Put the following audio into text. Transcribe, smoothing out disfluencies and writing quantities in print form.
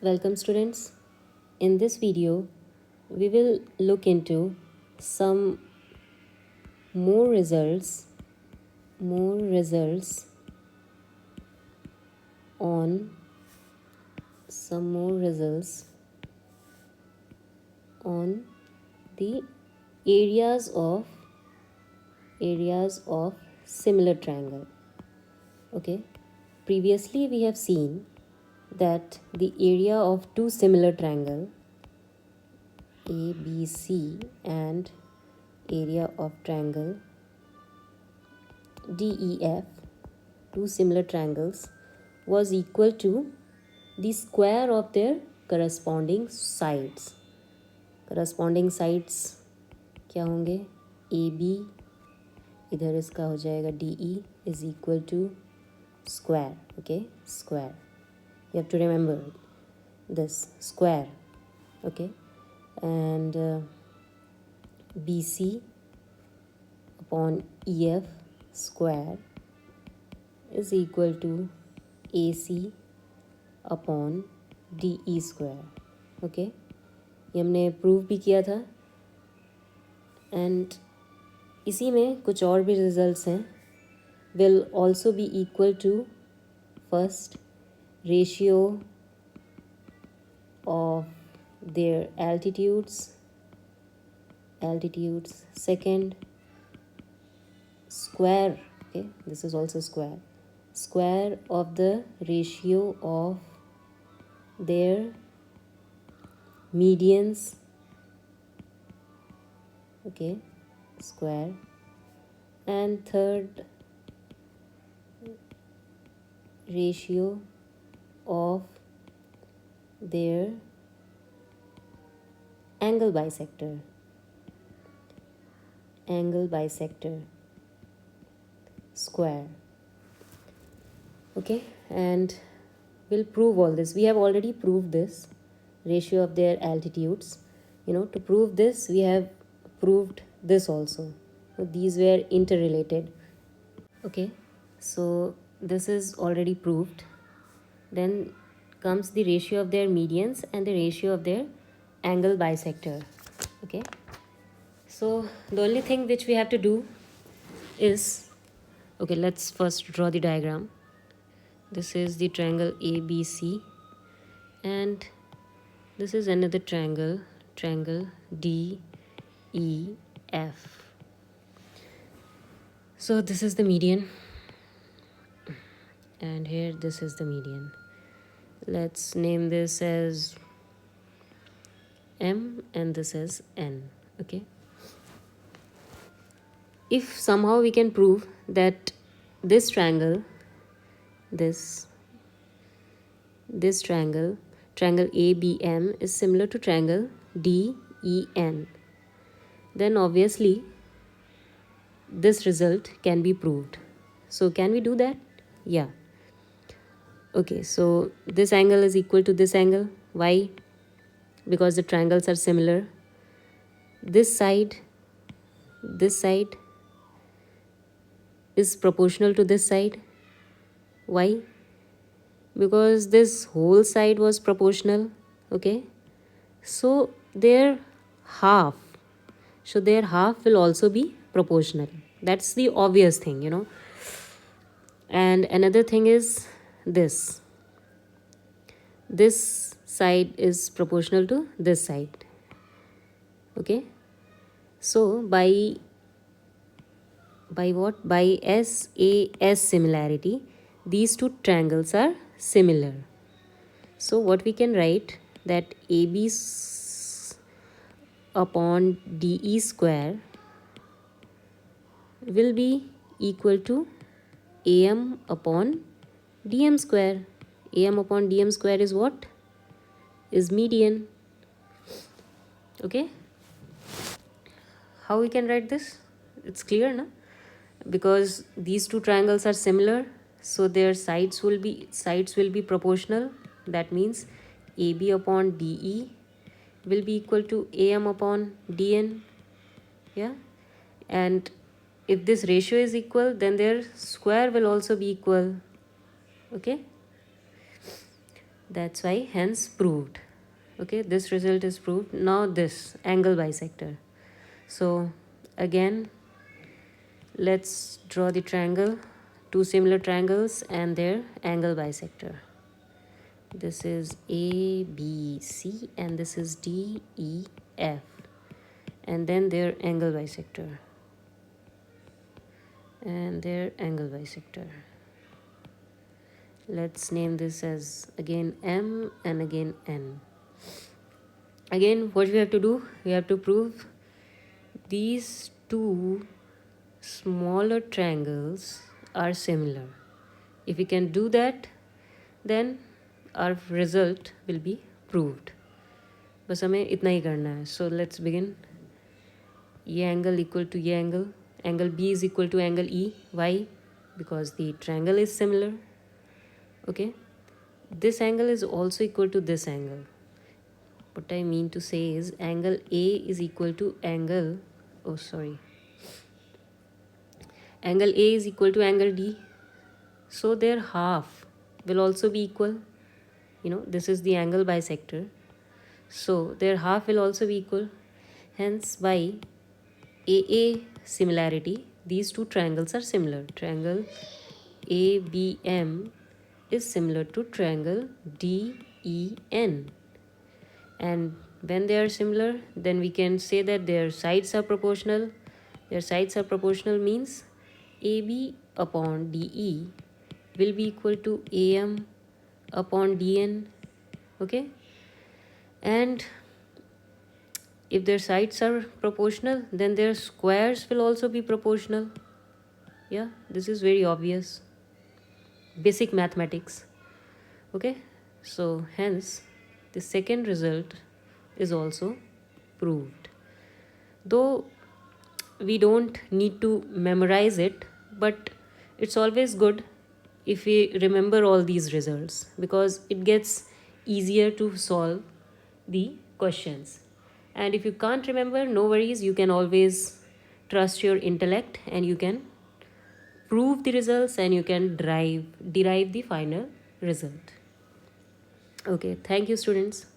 Welcome students. In this video, we will look into some more results on the areas of similar triangle. Okay. Previously we have seen that the area of two similar triangle ABC and area of triangle DEF, two similar triangles, was equal to the square of their corresponding sides. Corresponding sides क्या होंगे? AB, इधर इसका हो जाएगा DE is equal to square. Okay, square. You have to remember this square. Okay, and BC upon EF square is equal to AC upon DE square. Okay, ये हमने prove भी किया था एंड इसी में कुछ और भी रिजल्ट्स हैं. Will also be equal to first ratio of their altitudes, second square, okay, this is also square of the ratio of their medians, okay, square, and third ratio of their angle bisector square. Okay, and we'll prove all this. We have already proved this ratio of their altitudes. To prove this we have proved this also. So these were interrelated. Okay, so this is already proved. Then comes the ratio of their medians and the ratio of their angle bisector. Okay, so the only thing which we have to do is, okay, let's first draw the diagram. This is the triangle ABC and this is another triangle DEF. So this is the median and here this is the median. Let's name this as M and this is N. Okay, if somehow we can prove that this triangle ABM is similar to triangle DEN, then obviously this result can be proved. So can we do that? Yeah. Okay, so this angle is equal to this angle. Why? Because the triangles are similar. This side is proportional to this side. Why? Because this whole side was proportional. Okay, so their half will also be proportional. That's the obvious thing. And another thing is this side is proportional to this side. Okay, so by what? By SAS similarity, these two triangles are similar. So what we can write, that AB upon DE square will be equal to AM upon DM square. AM upon DM square is what? Is median. Okay, how we can write this? It's clear, na? Because these two triangles are similar, so their sides will be proportional. That means AB upon DE will be equal to AM upon DN. Yeah, and if this ratio is equal, then their square will also be equal. Okay, That's why hence proved. Okay, this result is proved. Now this angle bisector. So again, let's draw the triangle, two similar triangles and their angle bisector. This is ABC and this is DEF, and then their angle bisector and their angle bisector. Let's name this as again M and again N. Again, what we have to do, we have to prove these two smaller triangles are similar. If we can do that, then our result will be proved. बस हमें इतना ही करना है. So let's begin. ये angle equal to ये angle B is equal to angle E. Why? Because the triangle is similar. Okay, this angle is also equal to this angle. What I mean to say is angle A is equal to angle, angle A is equal to angle D. So their half will also be equal. This is the angle bisector. So their half will also be equal. Hence by AA similarity, these two triangles are similar. Triangle ABM is similar to triangle DEN. And when they are similar, then we can say that their sides are proportional. Their sides are proportional means AB upon DE will be equal to AM upon DN. Okay, and if their sides are proportional, then their squares will also be proportional. Yeah, this is very obvious. Basic mathematics. Okay, so hence the second result is also proved. Though we don't need to memorize it, but it's always good if we remember all these results, because it gets easier to solve the questions. And if you can't remember, no worries, you can always trust your intellect and you can prove the results and you can derive the final result. Okay, thank you, students.